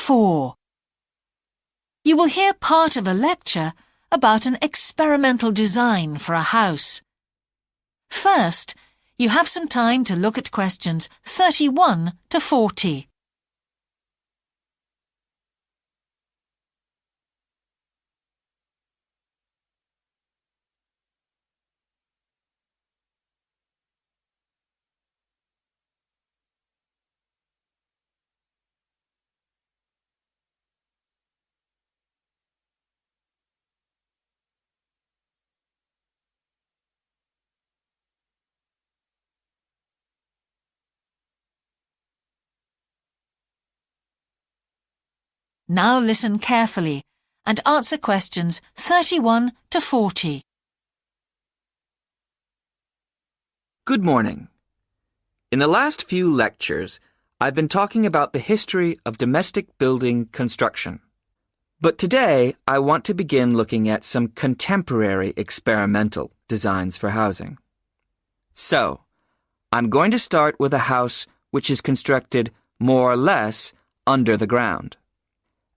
4. You will hear part of a lecture about an experimental design for a house. First, you have some time to look at questions 31 to 40. Now listen carefully and answer questions 31 to 40. Good morning. In the last few lectures, I've been talking about the history of domestic building construction. But today, I want to begin looking at some contemporary experimental designs for housing. So, I'm going to start with a house which is constructed more or less under the ground.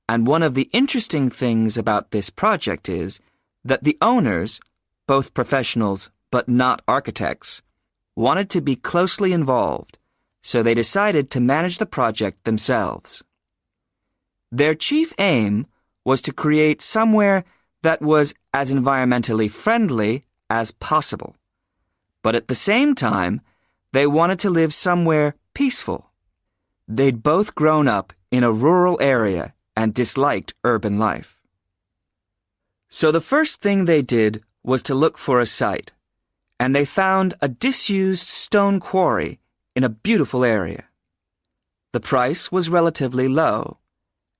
And one of the interesting things about this project is that the owners, both professionals but not architects, wanted to be closely involved, so they decided to manage the project themselves. Their chief aim was to create somewhere that was as environmentally friendly as possible. But at the same time, they wanted to live somewhere peaceful. They'd both grown up in a rural area and disliked urban life. So the first thing they did was to look for a site, and they found a disused stone quarry in a beautiful area. The price was relatively low,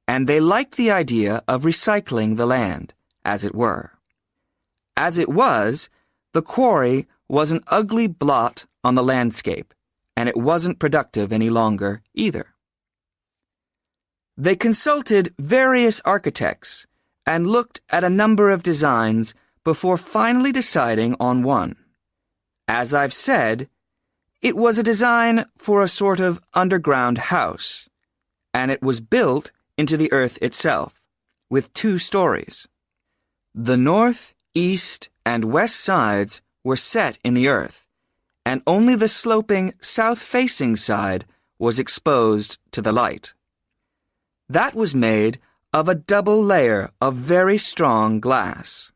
and they liked the idea of recycling the land, as it were. As it was, the quarry was an ugly blot on the landscape, and it wasn't productive any longer either. They consulted various architects and looked at a number of designs before finally deciding on one. As I've said, it was a design for a sort of underground house, and it was built into the earth itself, with 2 stories. The north, east, and west sides were set in the earth, and only the sloping south-facing side was exposed to the light. That was made of a double layer of very strong glass.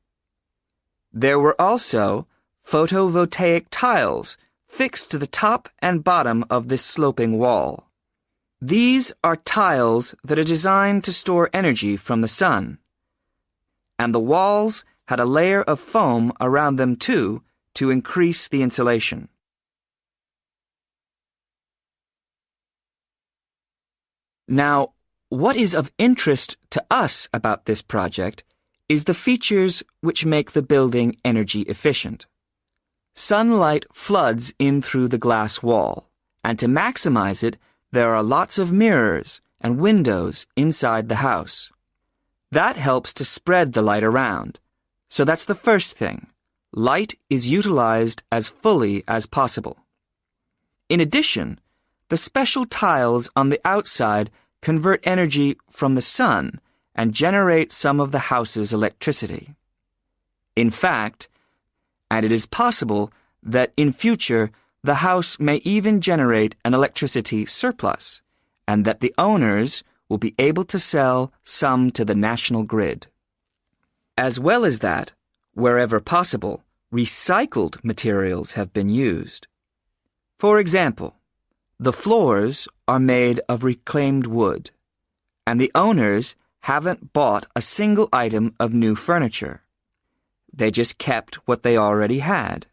There were also photovoltaic tiles fixed to the top and bottom of this sloping wall. These are tiles that are designed to store energy from the sun. And the walls had a layer of foam around them too to increase the insulation. Now, what is of interest to us about this project is the features which make the building energy efficient. Sunlight floods in through the glass wall, and to maximize it, there are lots of mirrors and windows inside the house. That helps to spread the light around. So that's the first thing. Light is utilized as fully as possible. In addition, the special tiles on the outside convert energy from the sun and generate some of the house's electricity. In fact, and it is possible that in future the house may even generate an electricity surplus, and that the owners will be able to sell some to the national grid. As well as that, wherever possible, recycled materials have been used. For example, the floors are made of reclaimed wood, and the owners haven't bought a single item of new furniture. They just kept what they already had.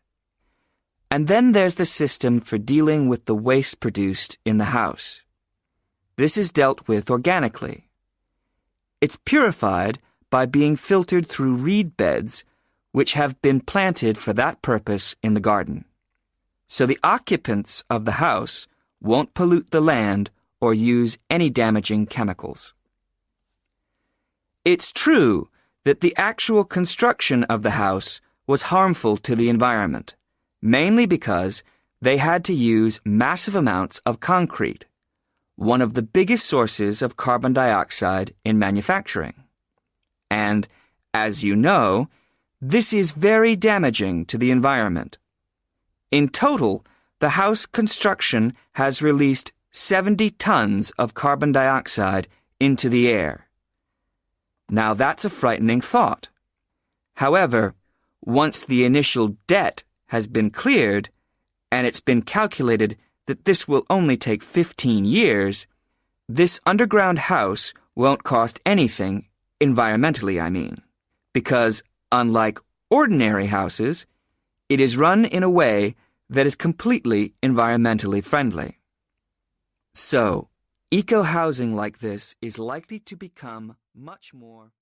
And then there's the system for dealing with the waste produced in the house. This is dealt with organically. It's purified by being filtered through reed beds which have been planted for that purpose in the garden. So the occupants of the house won't pollute the land or use any damaging chemicals. It's true that the actual construction of the house was harmful to the environment, mainly because they had to use massive amounts of concrete, one of the biggest sources of carbon dioxide in manufacturing. And, as you know, this is very damaging to the environment. In total, the house construction has released 70 tons of carbon dioxide into the air. Now that's a frightening thought. However, once the initial debt has been cleared, and it's been calculated that this will only take 15 years, this underground house won't cost anything, environmentally I mean, because unlike ordinary houses, it is run in a way that is completely environmentally friendly. So, eco-housing like this is likely to become much more